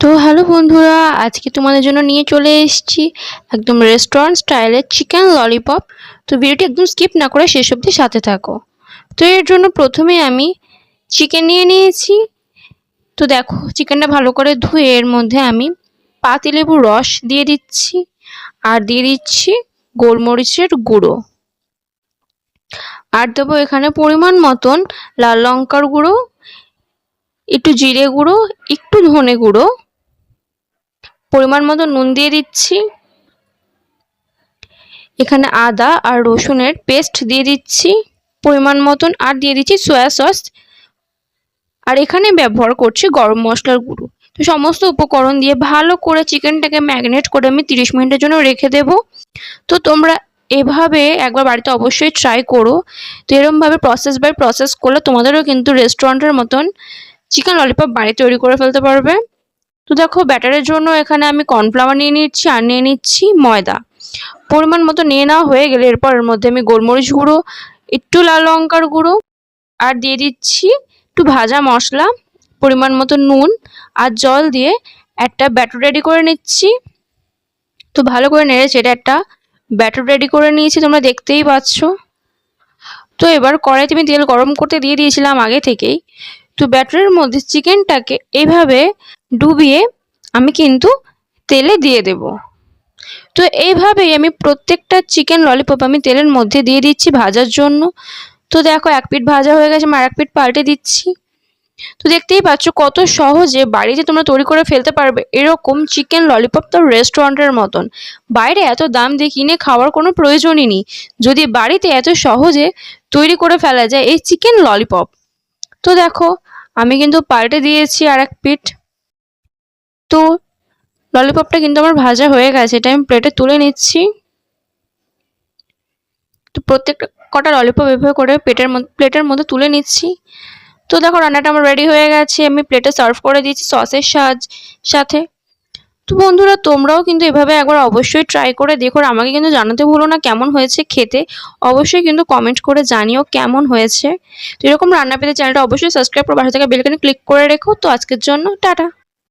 তো হ্যালো বন্ধুরা, আজকে তোমাদের জন্য নিয়ে চলে এসেছি একদম রেস্টুরেন্ট স্টাইলের চিকেন ললিপপ। তো ভিডিওটি একদম স্কিপ না করে শেষ অবধি সাথে থাকো। তো এর জন্য প্রথমে আমি চিকেন নিয়ে নিয়েছি। তো দেখো, চিকেনটা ভালো করে ধুয়ে এর মধ্যে আমি পাতিলেবুর রস দিয়ে দিচ্ছি, আর দিয়ে দিচ্ছি গোলমরিচের গুঁড়ো, আর দেবো এখানে পরিমাণ মতন লাল লঙ্কার গুঁড়ো, একটু জিরে গুঁড়ো, একটু ধনে গুঁড়ো, পরিমাণ মতো নুন দিয়ে দিচ্ছি। এখানে আদা আর রসুনের পেস্ট দিয়ে দিচ্ছি পরিমাণ মতন, আর দিয়ে দিচ্ছি সয়া সস, আর এখানে ব্যবহার করছি গরম মশলার গুঁড়ো। তো সমস্ত উপকরণ দিয়ে ভালো করে চিকেনটাকে ম্যারিনেট করে আমি 30 মিনিটের জন্য রেখে দেব। তো তোমরা এভাবে একবার বাড়িতে অবশ্যই ট্রাই করো। তো এরকমভাবে প্রসেস বাই প্রসেস করলে তোমাদেরও কিন্তু রেস্টুরেন্টের মতন চিকেন ললিপপ বাড়িতে তৈরি করে ফেলতে পারবে। তো দেখো, ব্যাটারের জন্য এখানে আমি কর্নফ্লাওয়ার নিয়ে নিচ্ছি, আর নিয়ে নিচ্ছি ময়দা। পরিমাণ মতো নিয়ে নেওয়া হয়ে গেলে এরপর এর মধ্যে আমি গোলমরিচ গুঁড়ো, একটু লাল লঙ্কার গুঁড়ো, আর দিয়ে দিচ্ছি একটু ভাজা মশলা, পরিমাণ মতো নুন আর জল দিয়ে একটা ব্যাটার রেডি করে নিচ্ছি। তো ভালো করে নেড়ে চেড়ে একটা ব্যাটার রেডি করে নিয়েছি, তোমরা দেখতেই পাচ্ছ। তো এবার কড়াইতে আমি তেল গরম করতে দিয়ে দিয়েছিলাম আগে থেকেই। তো ব্যাটারের মধ্যে চিকেনটাকে এইভাবে ডুবিয়ে আমি কিন্তু তেলে দিয়ে দেব। তো এইভাবেই আমি প্রত্যেকটা চিকেন ললিপপ আমি তেলের মধ্যে দিয়ে দিচ্ছি ভাজার জন্য। তো দেখো, এক পিঠ ভাজা হয়ে গেছে, আর এক পিঠ পাল্টে দিচ্ছি। তো দেখতেই পাচ্ছ কত সহজে বাড়িতে তোমরা তৈরি করে ফেলতে পারবে এরকম চিকেন ললিপপ, তো রেস্টুরেন্টের মতন। বাইরে এত দাম দিয়ে কিনে খাওয়ার কোনো প্রয়োজনই নেই, যদি বাড়িতে এত সহজে তৈরি করে ফেলা যায় এই চিকেন ললিপপ। তো দেখো, আমি কিন্তু পাল্টে দিয়েছি আর এক পিঠ। তো ললিপপটা কিন্তু আমার ভাজা হয়ে গেছে, এটা আমি প্লেটে তুলে নিচ্ছি। তো প্রত্যেকটা কটা ললিপপ এভাবে করে প্লেটের মধ্যে তুলে নিচ্ছি। তো দেখো, রান্নাটা আমার রেডি হয়ে গেছে, আমি প্লেটে সার্ভ করে দিচ্ছি সসের সাথে। তো বন্ধুরা, তোমরাও কিন্তু এভাবে একবার অবশ্যই ট্রাই করে দেখো, আমাকে কিন্তু জানাতে ভুলো না কেমন হয়েছে খেতে। অবশ্যই কিন্তু কমেন্ট করে জানিও কেমন হয়েছে। তো এরকম রান্না পেতে চ্যানেলটা অবশ্যই সাবস্ক্রাইব করে পাশে থাকা বেল আইকনে ক্লিক করে রেখো। তো আজকের জন্য টাটা।